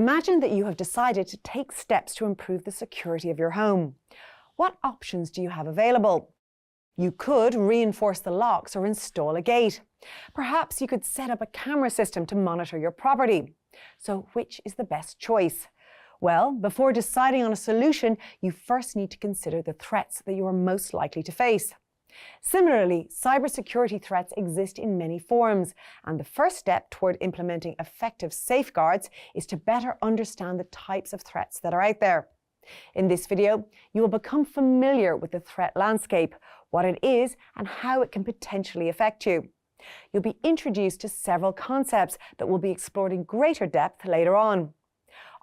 Imagine that you have decided to take steps to improve the security of your home. What options do you have available? You could reinforce the locks or install a gate. Perhaps you could set up a camera system to monitor your property. So which is the best choice? Well, before deciding on a solution, you first need to consider the threats that you are most likely to face. Similarly, cybersecurity threats exist in many forms, and the first step toward implementing effective safeguards is to better understand the types of threats that are out there. In this video, you will become familiar with the threat landscape, what it is, and how it can potentially affect you. You'll be introduced to several concepts that will be explored in greater depth later on.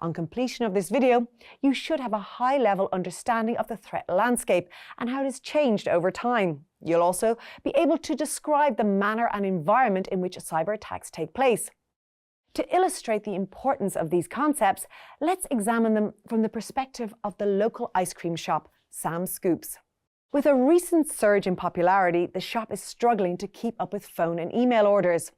On completion of this video, you should have a high-level understanding of the threat landscape and how it has changed over time. You'll also be able to describe the manner and environment in which cyber attacks take place. To illustrate the importance of these concepts, let's examine them from the perspective of the local ice cream shop, Sam's Scoops. With a recent surge in popularity, the shop is struggling to keep up with phone and email orders.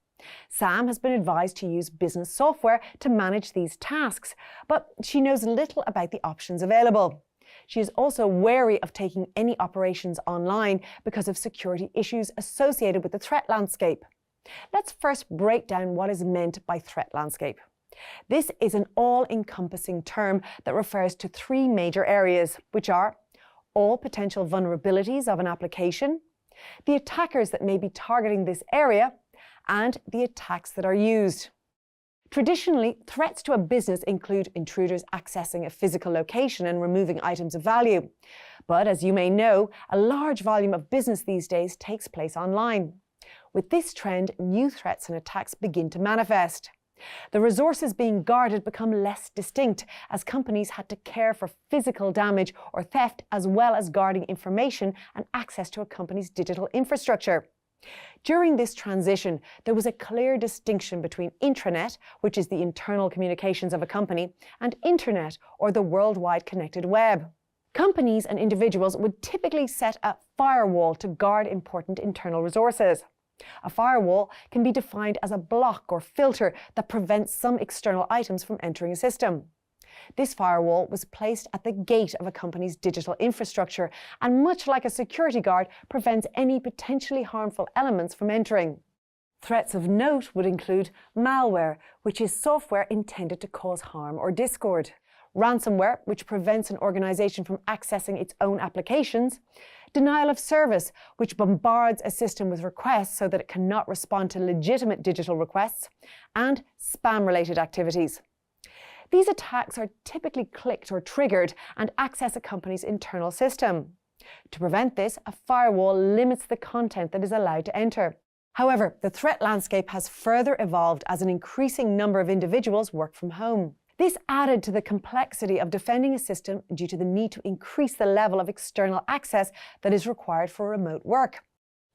Sam has been advised to use business software to manage these tasks, but she knows little about the options available. She is also wary of taking any operations online because of security issues associated with the threat landscape. Let's first break down what is meant by threat landscape. This is an all-encompassing term that refers to three major areas, which are all potential vulnerabilities of an application, the attackers that may be targeting this area, and the attacks that are used. Traditionally, threats to a business include intruders accessing a physical location and removing items of value. But as you may know, a large volume of business these days takes place online. With this trend, new threats and attacks begin to manifest. The resources being guarded become less distinct as companies had to care for physical damage or theft as well as guarding information and access to a company's digital infrastructure. During this transition, there was a clear distinction between intranet, which is the internal communications of a company, and internet, or the worldwide connected web. Companies and individuals would typically set a firewall to guard important internal resources. A firewall can be defined as a block or filter that prevents some external items from entering a system. This firewall was placed at the gate of a company's digital infrastructure and, much like a security guard, prevents any potentially harmful elements from entering. Threats of note would include malware, which is software intended to cause harm or discord; ransomware, which prevents an organization from accessing its own applications; denial of service, which bombards a system with requests so that it cannot respond to legitimate digital requests; and spam-related activities. These attacks are typically clicked or triggered and access a company's internal system. To prevent this, a firewall limits the content that is allowed to enter. However, the threat landscape has further evolved as an increasing number of individuals work from home. This added to the complexity of defending a system due to the need to increase the level of external access that is required for remote work.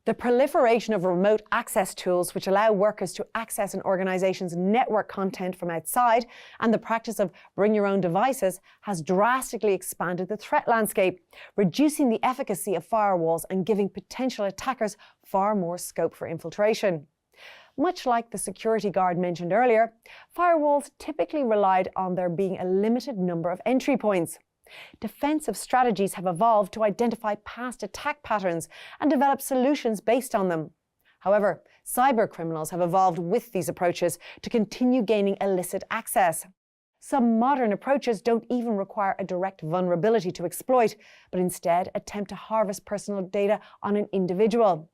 The proliferation of remote access tools which allow workers to access an organization's network content from outside and the practice of bring your own devices has drastically expanded the threat landscape, reducing the efficacy of firewalls and giving potential attackers far more scope for infiltration. Much like the security guard mentioned earlier, firewalls typically relied on there being a limited number of entry points. Defensive strategies have evolved to identify past attack patterns and develop solutions based on them. However, cyber criminals have evolved with these approaches to continue gaining illicit access. Some modern approaches don't even require a direct vulnerability to exploit, but instead attempt to harvest personal data on an individual.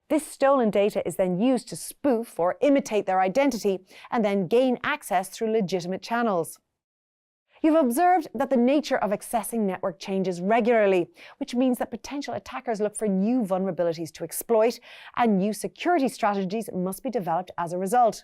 This stolen data is then used to spoof or imitate their identity and then gain access through legitimate channels. You've observed that the nature of accessing network changes regularly, which means that potential attackers look for new vulnerabilities to exploit, and new security strategies must be developed as a result.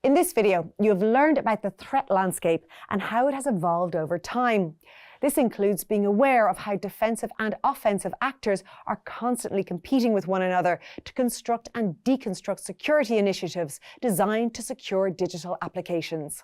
In this video, you have learned about the threat landscape and how it has evolved over time. This includes being aware of how defensive and offensive actors are constantly competing with one another to construct and deconstruct security initiatives designed to secure digital applications.